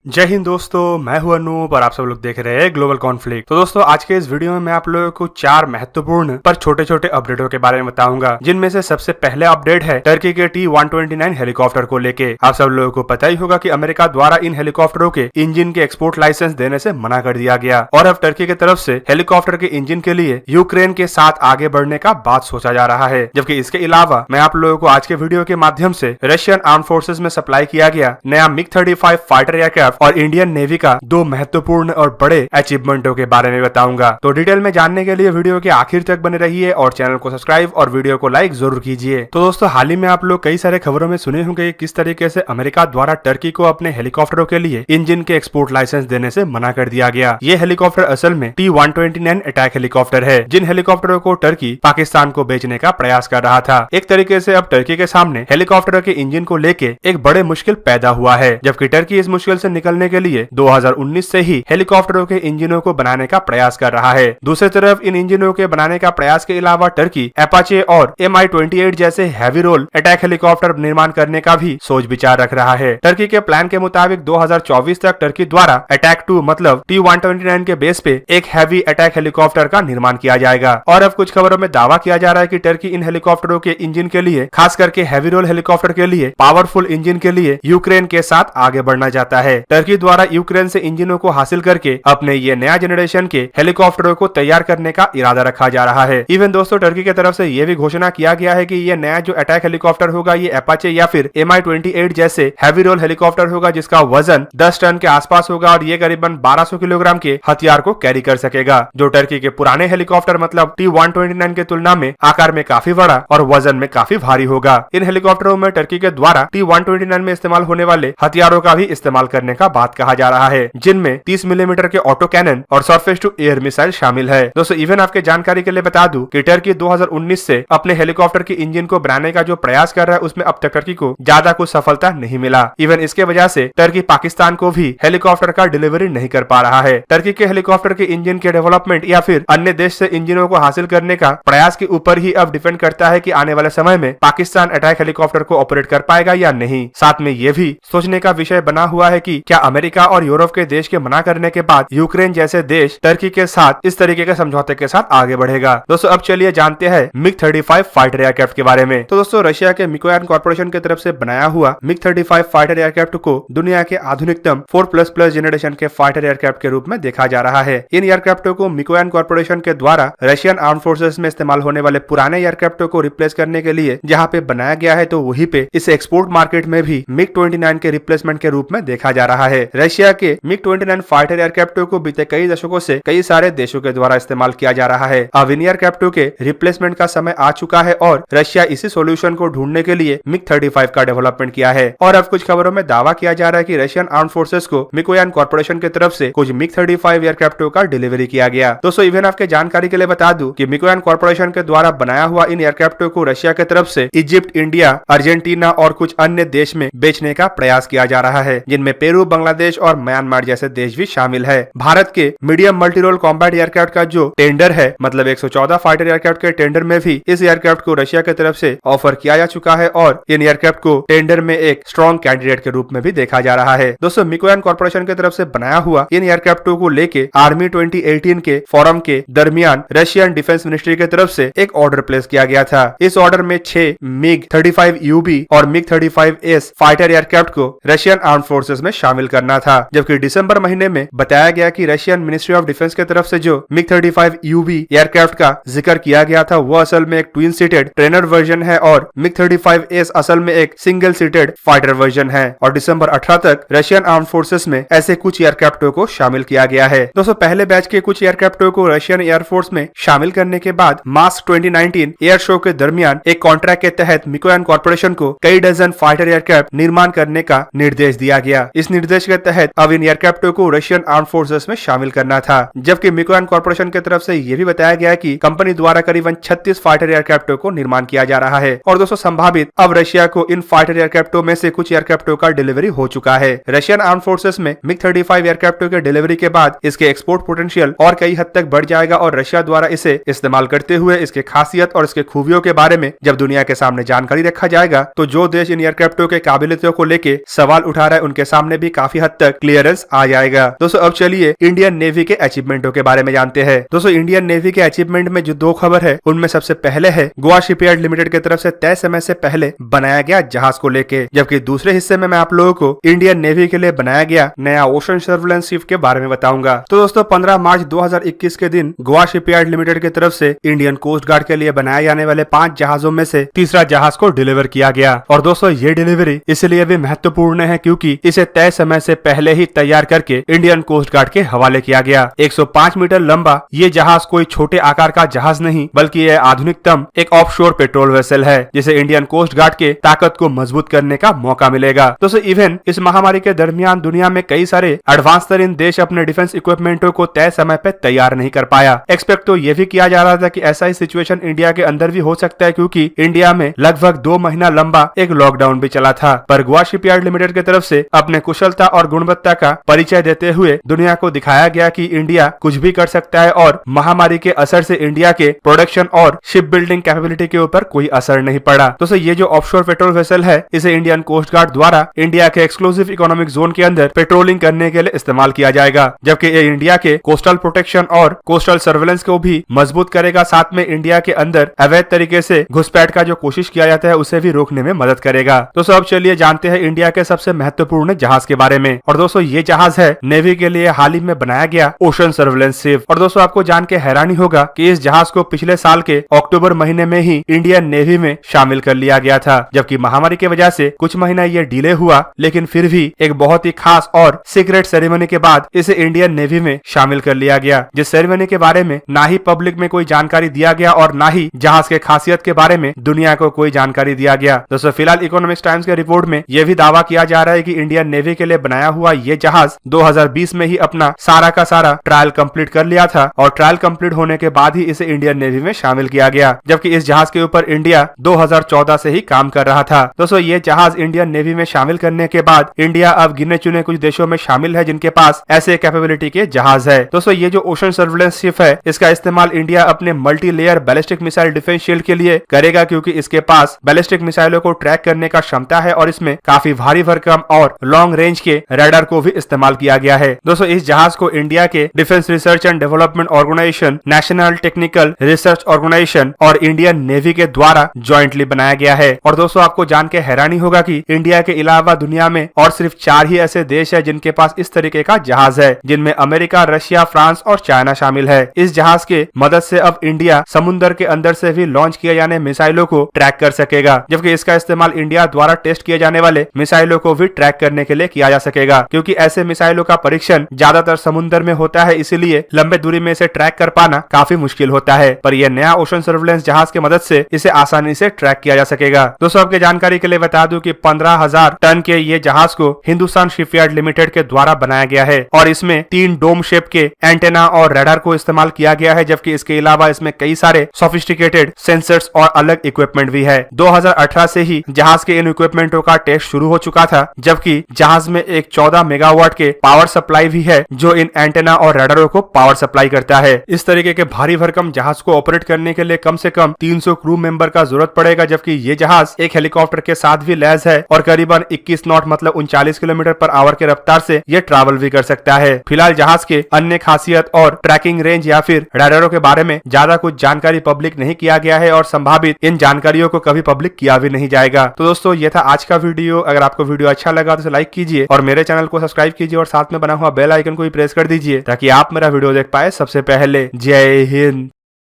जय हिंद दोस्तों, मैं हूं अनूप और आप सब लोग देख रहे हैं ग्लोबल कॉन्फ्लिक्ट। तो दोस्तों आज के इस वीडियो में मैं आप लोगों को 4 महत्वपूर्ण पर छोटे छोटे अपडेटों के बारे में बताऊंगा, जिनमें से सबसे पहले अपडेट है टर्की के T-129 हेलीकॉप्टर को लेके। आप सब लोगों को पता ही होगा कि अमेरिका द्वारा इन हेलीकॉप्टरों के इंजन के एक्सपोर्ट लाइसेंस देने से मना कर दिया गया और अब टर्की की तरफ से हेलीकॉप्टर के इंजन के लिए यूक्रेन के साथ आगे बढ़ने का बात सोचा जा रहा है। जबकि इसके अलावा मैं आप लोगों को आज के वीडियो के माध्यम से रशियन आर्म फोर्सेस में सप्लाई किया गया नया MiG-35 फाइटर एयरक्राफ्ट और इंडियन नेवी का 2 महत्वपूर्ण और बड़े अचीवमेंटों के बारे में बताऊंगा। तो डिटेल में जानने के लिए वीडियो के आखिर तक बने रहिए और चैनल को सब्सक्राइब और वीडियो को लाइक जरूर कीजिए। तो दोस्तों हाल ही में आप लोग कई सारे खबरों में सुने होंगे किस तरीके से अमेरिका द्वारा टर्की को अपने हेलीकॉप्टरों के लिए इंजन के एक्सपोर्ट लाइसेंस देने से मना कर दिया गया। ये हेलीकॉप्टर असल में T-129 अटैक हेलीकॉप्टर है, जिन हेलीकॉप्टरों को टर्की पाकिस्तान को बेचने का प्रयास कर रहा था। एक तरीके से अब टर्की के सामने हेलीकॉप्टर के इंजन को लेके एक बड़े मुश्किल पैदा हुआ है, जबकि टर्की इस मुश्किल से निकलने के लिए 2019 से ही हेलीकॉप्टरों के इंजनों को बनाने का प्रयास कर रहा है। दूसरी तरफ इन इंजनों के बनाने का प्रयास के अलावा टर्की अपाचे और Mi-28 जैसे हैवी रोल अटैक हेलीकॉप्टर निर्माण करने का भी सोच विचार रख रहा है। टर्की के प्लान के मुताबिक 2024 तक टर्की द्वारा अटैक 2 मतलब T-129 के बेस पे एक हैवी अटैक हेलीकॉप्टर का निर्माण किया जाएगा। और अब कुछ खबरों में दावा किया जा रहा है कि टर्की इन हेलीकॉप्टरों के इंजन के लिए, खास करके हैवी रोल हेलीकॉप्टर के लिए, पावरफुल इंजन के लिए यूक्रेन के साथ आगे बढ़ना चाहता है। टर्की द्वारा यूक्रेन से इंजनों को हासिल करके अपने ये नया जनरेशन के हेलीकॉप्टरों को तैयार करने का इरादा रखा जा रहा है। इवन दोस्तों टर्की की तरफ से ये भी घोषणा किया गया है कि ये नया जो अटैक हेलीकॉप्टर होगा ये अपाचे या फिर Mi-28 जैसे हैवी रोल हेलीकॉप्टर होगा, जिसका वजन 10 टन के आसपास होगा और ये करीबन 1200 किलोग्राम के हथियार को कैरी कर सकेगा, जो टर्की के पुराने हेलीकॉप्टर मतलब T-129 के तुलना में आकार में काफी बड़ा और वजन में काफी भारी होगा। इन हेलीकॉप्टरों में टर्की के द्वारा T-129 में इस्तेमाल होने वाले हथियारों का भी इस्तेमाल करने का बात कहा जा रहा है, जिनमें 30 मिलीमीटर के ऑटो कैनन और सरफेस टू एयर मिसाइल शामिल है। दोस्तों इवन आपके जानकारी के लिए बता दूं कि टर्की 2019 से अपने हेलीकॉप्टर के इंजन को बनाने का जो प्रयास कर रहा है उसमें अब तक टर्की को ज्यादा कुछ सफलता नहीं मिला। इवन इसके वजह से टर्की पाकिस्तान को भी हेलीकॉप्टर का डिलीवरी नहीं कर पा रहा है। टर्की के हेलीकॉप्टर के इंजन के डेवलपमेंट या फिर अन्य देश से इंजनों को हासिल करने का प्रयास के ऊपर ही अब डिपेंड करता है कि आने वाले समय में पाकिस्तान अटैक हेलीकॉप्टर को ऑपरेट कर पाएगा या नहीं। साथ में ये भी सोचने का विषय बना हुआ है कि क्या अमेरिका और यूरोप के देश के मना करने के बाद यूक्रेन जैसे देश टर्की के साथ इस तरीके के समझौते के साथ आगे बढ़ेगा। दोस्तों अब चलिए जानते हैं MiG-35 फाइटर एयरक्राफ्ट के बारे में। तो दोस्तों रशिया के मिकोयान कॉर्पोरेशन की तरफ से बनाया हुआ MiG-35 फाइटर एयरक्राफ्ट को दुनिया के आधुनिकतम 4++ जनरेशन के फाइटर एयरक्राफ्ट के रूप में देखा जा रहा है। इन एयरक्राफ्टों को मिकोयान कॉर्पोरेशन के द्वारा रशियन आर्म फोर्सेस में इस्तेमाल होने वाले पुराने एयरक्राफ्टों को रिप्लेस करने के लिए जहाँ पे बनाया गया है, तो वहीं पे इसे एक्सपोर्ट मार्केट में भी MiG-29 के रिप्लेसमेंट के रूप में देखा जा रहा है। रशिया के MiG-29 फाइटर एयरक्राफ्टों को बीते कई दशकों से कई सारे देशों के द्वारा इस्तेमाल किया जा रहा है। अब इन एयरक्राफ्टों के रिप्लेसमेंट का समय आ चुका है और रशिया इसी सॉल्यूशन को ढूंढने के लिए MiG-35 का डेवलपमेंट किया है। और अब कुछ खबरों में दावा किया जा रहा है कि रशियन आर्म फोर्सेस को मिकोयान कॉर्पोरेशन की तरफ से कुछ MiG-35 एयरक्राफ्टों का डिलीवरी किया गया। दोस्तों इवन आपके जानकारी के लिए बता दूं कि मिकोयान कॉर्पोरेशन के द्वारा बनाया हुआ इन एयरक्राफ्टों को रशिया की तरफ से इजिप्ट, इंडिया, अर्जेंटीना और कुछ अन्य देश में बेचने का प्रयास किया जा रहा है, जिनमें पेरू, बांग्लादेश और म्यांमार जैसे देश भी शामिल है। भारत के medium multi role combat aircraft का जो टेंडर है मतलब 114 फाइटर एयरक्राफ्ट के टेंडर में भी इस एयरक्राफ्ट को रशिया की तरफ से ऑफर किया जा चुका है और इन एयरक्राफ्ट को टेंडर में एक स्ट्रॉन्ग कैंडिडेट के रूप में भी देखा जा रहा है। दोस्तों मिकोयान कॉर्पोरेशन की तरफ से बनाया हुआ इन एयरक्राफ्टों को लेके आर्मी 2018 के फोरम के दरमियान रशियन डिफेंस मिनिस्ट्री की तरफ से एक ऑर्डर प्लेस किया गया था। इस ऑर्डर में 6 MiG-35UB और MiG-35S फाइटर एयरक्राफ्ट को रशियन आर्म फोर्सेस में शामिल करना था, जबकि दिसंबर महीने में बताया गया कि रशियन मिनिस्ट्री ऑफ डिफेंस की तरफ से जो MiG-35UB एयरक्राफ्ट का जिक्र किया गया था वो असल में एक ट्विन सीटेड ट्रेनर वर्जन है और MiG-35S असल में एक सिंगल सीटेड फाइटर वर्जन है। और दिसंबर 18 तक रशियन आर्म फोर्सेस में ऐसे कुछ एयरक्राफ्टों को शामिल किया गया है। दोस्तों पहले बैच के कुछ एयरक्राफ्टों को रशियन एयरफोर्स में शामिल करने के बाद मास्क 2019 एयर शो के दरमियान एक कॉन्ट्रैक्ट के तहत मिकोयान कॉर्पोरेशन को कई डजन फाइटर एयरक्राफ्ट निर्माण करने का निर्देश दिया गया। इस निर्देश के तहत अब इन एयरक्राफ्टों को रशियन आर्म फोर्सेस में शामिल करना था, जबकि मिकोयान कॉर्पोरेशन की तरफ से यह भी बताया गया कि कंपनी द्वारा करीबन 36 फाइटर एयरक्राफ्टों को निर्माण किया जा रहा है। और दोस्तों संभावित अब रशिया को इन फाइटर एयरक्राफ्टों में से कुछ एयरक्राफ्टों का डिलीवरी हो चुका है। रशियन आर्म फोर्सेस में MiG-35 एयरक्राफ्टों के डिलीवरी के बाद इसके एक्सपोर्ट पोटेंशियल और कई हद तक बढ़ जाएगा और रशिया द्वारा इसे इस्तेमाल करते हुए इसके खासियत और इसके खूबियों के बारे में जब दुनिया के सामने जानकारी रखा जाएगा तो जो देश इन एयरक्राफ्टों के काबिलियतों को लेके सवाल उठा रहा है उनके सामने भी काफी हद तक क्लियरेंस आ जाएगा। दोस्तों अब चलिए इंडियन नेवी के अचीवमेंटों के बारे में जानते हैं। दोस्तों इंडियन नेवी के अचीवमेंट में जो दो खबर है उनमें सबसे पहले है गोवा शिपयार्ड लिमिटेड की तरफ से तय समय से पहले बनाया गया जहाज को लेके, जबकि दूसरे हिस्से में मैं आप लोगों को इंडियन नेवी के लिए बनाया गया नया ओशन सर्विलेंस शिप के बारे में बताऊंगा। तो दोस्तों 15 मार्च 2021 के दिन गोवा शिपयार्ड लिमिटेड की तरफ से इंडियन कोस्ट गार्ड के लिए बनाए जाने वाले 5 जहाजों में से तीसरा जहाज को डिलीवर किया गया। और दोस्तों ये डिलीवरी इसलिए भी महत्वपूर्ण है क्योंकि इसे तय समय से पहले ही तैयार करके इंडियन कोस्ट गार्ड के हवाले किया गया। 105 मीटर लंबा ये जहाज कोई छोटे आकार का जहाज नहीं बल्कि यह आधुनिकतम एक ऑफशोर पेट्रोल वेसल है जिसे इंडियन कोस्ट गार्ड के ताकत को मजबूत करने का मौका मिलेगा। दोस्तों इवन इस महामारी के दरमियान दुनिया में कई सारे एडवांस तरीन देश अपने डिफेंस इक्विपमेंटों को तय समय पे तैयार नहीं कर पाया। एक्सपेक्ट तो ये भी किया जा रहा था कि ऐसा ही सिचुएशन इंडिया के अंदर भी हो सकता है क्योंकि इंडिया में लगभग 2 महीना लंबा एक लॉकडाउन भी चला था। पर गोवा शिपयार्ड लिमिटेड की तरफ से अपने कुशलता और गुणवत्ता का परिचय देते हुए दुनिया को दिखाया गया कि इंडिया कुछ भी कर सकता है और महामारी के असर से इंडिया के प्रोडक्शन और शिप बिल्डिंग कैपेबिलिटी के ऊपर कोई असर नहीं पड़ा। दोस्तों ये जो ऑफशोर पेट्रोल वेसल है इसे इंडियन कोस्ट गार्ड द्वारा इंडिया के एक्सक्लूसिव इकोनॉमिक जोन के अंदर पेट्रोलिंग करने के लिए इस्तेमाल किया जाएगा, जबकि ये इंडिया के कोस्टल प्रोटेक्शन और कोस्टल सर्वेलेंस को भी मजबूत करेगा। साथ में इंडिया के अंदर अवैध तरीके से घुसपैठ का जो कोशिश किया जाता है उसे भी रोकने में मदद करेगा। दोस्तों अब चलिए जानते हैं इंडिया के सबसे महत्वपूर्ण जहाज के बारे में। और दोस्तों ये जहाज है नेवी के लिए हाल ही में बनाया गया ओशन सर्वेलेंस शिप। और दोस्तों आपको जान के हैरानी होगा कि इस जहाज को पिछले साल के अक्टूबर महीने में ही इंडियन नेवी में शामिल कर लिया गया था, जबकि महामारी की वजह से कुछ महीना ये डिले हुआ, लेकिन फिर भी एक बहुत ही खास और सीक्रेट सेरेमनी के बाद इसे इंडियन नेवी में शामिल कर लिया गया, जिस सेरेमनी के बारे में ना ही पब्लिक में कोई जानकारी दिया गया और ना ही जहाज के खासियत के बारे में दुनिया को कोई जानकारी दिया गया। दोस्तों फिलहाल इकोनॉमिक्स टाइम्स के रिपोर्ट में यह भी दावा किया जा रहा है कि इंडियन नेवी के लिए बनाया हुआ ये जहाज 2020 में ही अपना सारा का सारा ट्रायल कंप्लीट कर लिया था और ट्रायल कंप्लीट होने के बाद ही इसे इंडियन नेवी में शामिल किया गया, जबकि इस जहाज के ऊपर इंडिया 2014 से ही काम कर रहा था। दोस्तों ये जहाज इंडियन नेवी में शामिल करने के बाद इंडिया अब गिने चुने कुछ देशों में शामिल है जिनके पास ऐसे कैपेबिलिटी के जहाज है। दोस्तों ये जो ओशन सर्विलेंस शिप है इसका इस्तेमाल इंडिया अपने multi layer ballistic missile defence shield के लिए करेगा, क्योंकि इसके पास बैलिस्टिक मिसाइलों को ट्रैक करने का क्षमता है और इसमें काफी भारी भरकम और लॉन्ग रेंज के रडार को भी इस्तेमाल किया गया है। दोस्तों इस जहाज को इंडिया के defence research and development organisation, national technical research organisation और इंडियन नेवी के द्वारा ज्वाइंटली बनाया गया है। और दोस्तों आपको जान के हैरानी होगा कि इंडिया के अलावा दुनिया में और सिर्फ 4 ही ऐसे देश है जिनके पास इस तरीके का जहाज है, जिनमें अमेरिका, रशिया, फ्रांस और चाइना शामिल है। इस जहाज के मदद से अब इंडिया समुद्र के अंदर से भी लॉन्च किए जाने मिसाइलों को ट्रैक कर सकेगा, जबकि इसका इस्तेमाल इंडिया द्वारा टेस्ट किए जाने वाले मिसाइलों को भी ट्रैक करने के लिए किया जा सकेगा, क्योंकि ऐसे मिसाइलों का परीक्षण ज्यादातर समुद्र में होता है, इसीलिए लंबे दूरी में इसे ट्रैक कर पाना काफी मुश्किल होता है। पर यह नया ओशन सर्विलेंस जहाज की मदद से इसे आसानी से ट्रैक किया जा सकेगा। दोस्तों आपके जानकारी के लिए बता दूं कि 15,000 टन के ये जहाज को हिंदुस्तान शिपयार्ड लिमिटेड के द्वारा बनाया गया है और इसमें 3 डोम शेप के एंटेना और रडार को इस्तेमाल किया गया है, जबकि इसके अलावा इसमें कई सारे सोफिस्टिकेटेड सेंसर्स और अलग इक्विपमेंट भी है। 2018 से ही जहाज के इन इक्विपमेंटों का टेस्ट शुरू हो चुका था, जबकि जहाज में एक 14 मेगावाट के पावर सप्लाई भी है जो इन एंटेना और रडारों को पावर सप्लाई करता है। इस तरीके के भारी भरकम जहाज को ऑपरेट करने के लिए कम से कम 300 क्रू मेंबर का जरूरत पड़ेगा, जबकि ये जहाज एक हेलीकॉप्टर के साथ भी लैस है और करीबन 21 नॉट मतलब 39 किलोमीटर पर आवर के रफ्तार से ये ट्रैवल भी कर सकता है। फिलहाल जहाज के अन्य खासियत और ट्रैकिंग रेंज या फिर रडारों के बारे में ज्यादा कुछ जानकारी पब्लिक नहीं किया गया है और संभावित इन जानकारियों को कभी पब्लिक किया भी नहीं जाएगा। तो दोस्तों ये था आज का वीडियो। अगर आपको वीडियो अच्छा लगा तो लाइक कीजिए और मेरे चैनल को सब्सक्राइब कीजिए और साथ में बना हुआ बेल आइकन को भी प्रेस कर दीजिए ताकि आप मेरा वीडियो देख पाए सबसे पहले। जय हिंद।